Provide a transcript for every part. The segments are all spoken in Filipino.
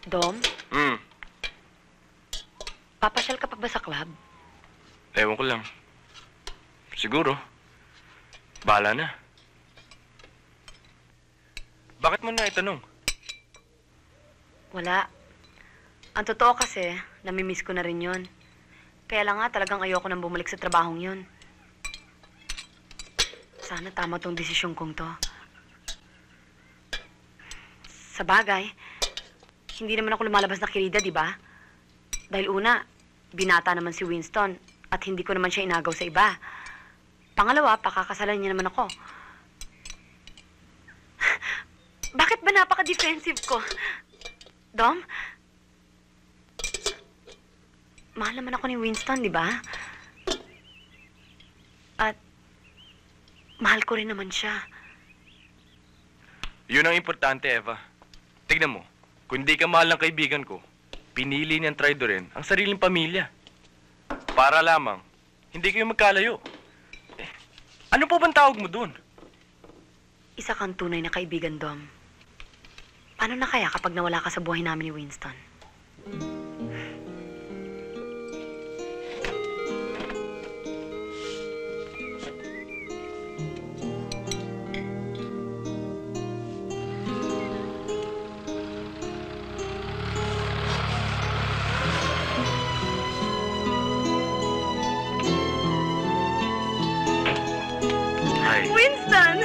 Dom, Hmm, papasyal ka pa ba sa club? ewan ko lang. Siguro. Bahala na. Bakit mo na itanong? Wala. Ang totoo kasi, namimiss ko na rin yun. Kaya lang nga talagang ayoko nang bumalik sa trabahong yun. Sana tama tong desisyon kong to. Sa bagay, hindi naman ako lumalabas na kirida, di ba? Dahil una, binata naman si Winston at hindi ko naman siya inagaw sa iba. Pangalawa, pakakasalan niya naman ako. Bakit ba napaka-defensive ko? Dom? Mahal naman ako ni Winston, di ba? At mahal ko rin naman siya. Yun ang importante, Eva. Tignan mo, kung di ka mahal ng kaibigan ko, pinili niyang traidorin ang sariling pamilya. Para lamang, hindi kayo magkalayo. Ano po bang tawag mo dun? Isa kang tunay na kaibigan, Dom. Paano na kaya kapag nawala ka sa buhay namin ni Winston? Hi. Winston!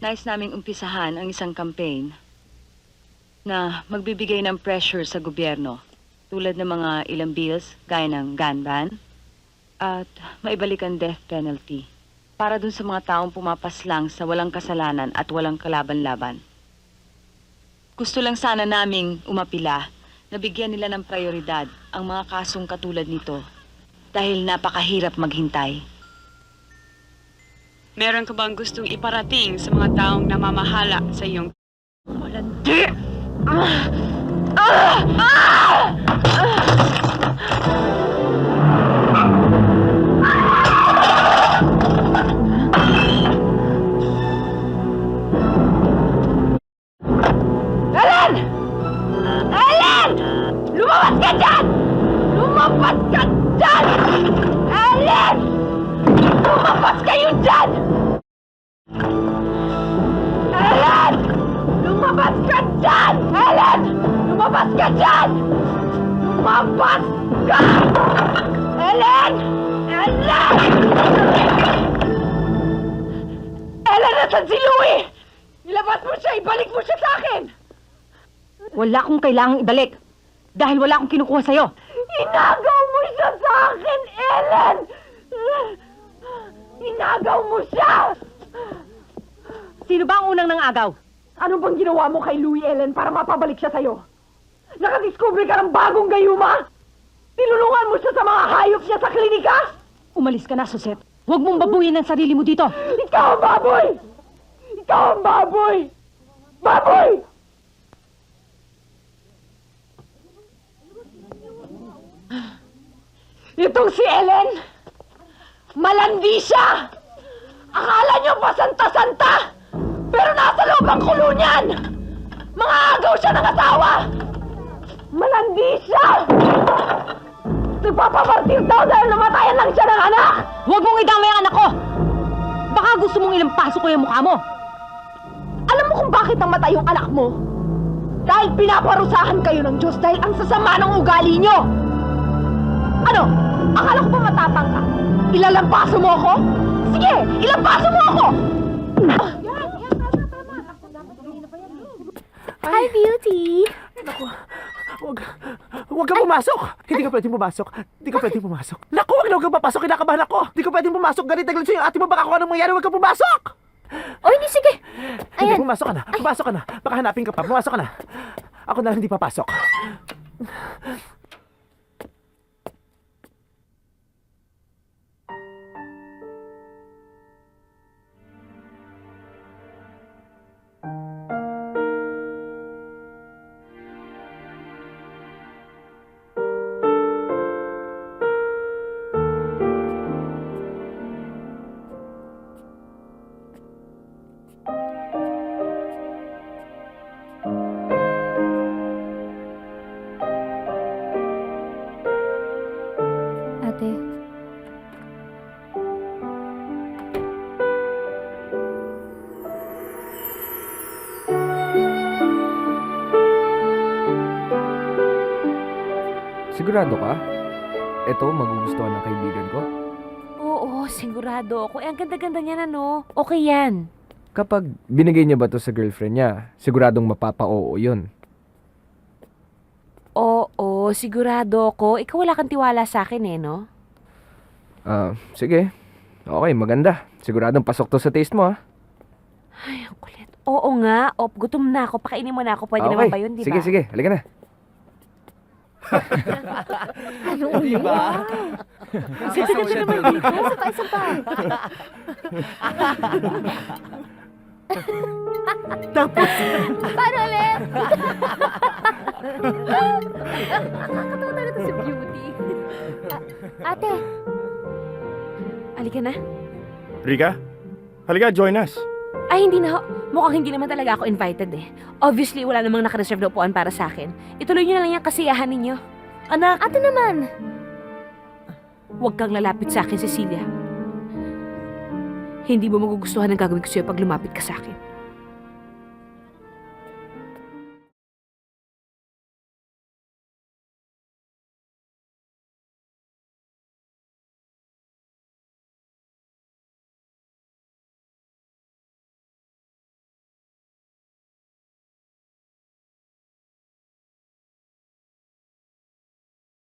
Nais naming umpisahan ang isang campaign na magbibigay ng pressure sa gobyerno tulad ng mga ilang bills gaya ng gun ban at maibalik ang death penalty para dun sa mga taong pumapaslang sa walang kasalanan at walang kalaban-laban. Gusto lang sana naming umapila na bigyan nila ng prioridad ang mga kasong katulad nito dahil napakahirap maghintay. Meron ka bang gustong iparating sa mga taong namamahala sa iyong... Malandi! Ellen! Ellen! Lumabas ka dyan! Lumabas ka dyan! Ellen! Lumabas kayo dyan! Ellen! Lumabas ka dyan! Ellen! Lumabas ka dyan! Lumabas ka! Ellen! Ellen! Ellen, nasan si Louie? Nilabas mo siya! Ibalik mo siya sa akin! Wala akong kailangang ibalik dahil wala akong kinukuha sa'yo. Inagaw mo siya sa akin, Ellen! Inagaw mo siya! Sino ba ang unang nang-agaw? Ano bang ginawa mo kay Louie, Ellen, para mapabalik siya sa'yo? Nakadiscover ka ng bagong gayuma? Tinulungan mo siya sa mga hayop niya sa klinika? Umalis ka na, Suset. Huwag mong babuyin ang sarili mo dito. Ikaw ang baboy! Ikaw ang baboy! Baboy! Itong si Ellen, malandi siya! Akala niyo pa santa-santa! Pero nasa loob ang kulo niyan! Mga agaw siya ng asawa! Malandi siya! Nagpapapartil daw dahil namatayan lang siya ng anak! Huwag mong idamay ang anak ko! Baka gusto mong ilampaso ko yung mukha mo! Alam mo kung bakit namatay yung anak mo? Dahil pinaparusahan kayo ng Diyos dahil ang sasama ng ugali niyo! Ano? Akala ko ba matapang ka? Ilalampaso mo ako? Sige! Ilampaso mo ako! Hi, Beauty! Naku, huwag kang pumasok! Hindi ka pwedeng pumasok. Hindi ka pwedeng pumasok. Naku, huwag kang papasok. Kinakabahan ako. Hindi ka pwedeng pumasok. Ganit agad sa'yo. Ate mo, baka kung anong mangyari, huwag kang pumasok! O, hindi, sige! Hindi, Ayan. pumasok ka na. Pumasok ka na. Baka hanapin ka pa. Pumasok ka na. Ako na hindi papasok. ate. Sigurado ka? Ito, magugustuhan ng kaibigan ko? Oo, sigurado ako. Ang ganda-ganda niya Okay yan. Kapag binigay niya ba to sa girlfriend niya, siguradong mapapa-oo yun. Oo, sigurado ako. Ikaw wala kang tiwala sa akin no? Sige. Okay, maganda. Siguradong pasok to sa taste mo, ha? Ay, ang kulit. Oo nga. Gutom na ako. Pakainin mo na ako. Pwede naman ba yun, di ba? Sige. Halika na. Ano ulit? Diba? Ganda-ganda naman dito. Isa pa. Tapos, Paano ulit? Nakakatawa talaga si Beauty. Ate, Halika na. Rika, halika, join us. Ay, hindi na ho. Mukhang hindi naman talaga ako invited Obviously, wala namang nakareserve na upuan para sa akin. Ituloy niyo na lang yung kasiyahan ninyo. Anak, ate naman. huwag kang lalapit sa akin, Cecilia. Hindi mo magugustuhan ang gagawin ko sa'yo pag lumapit ka sa akin.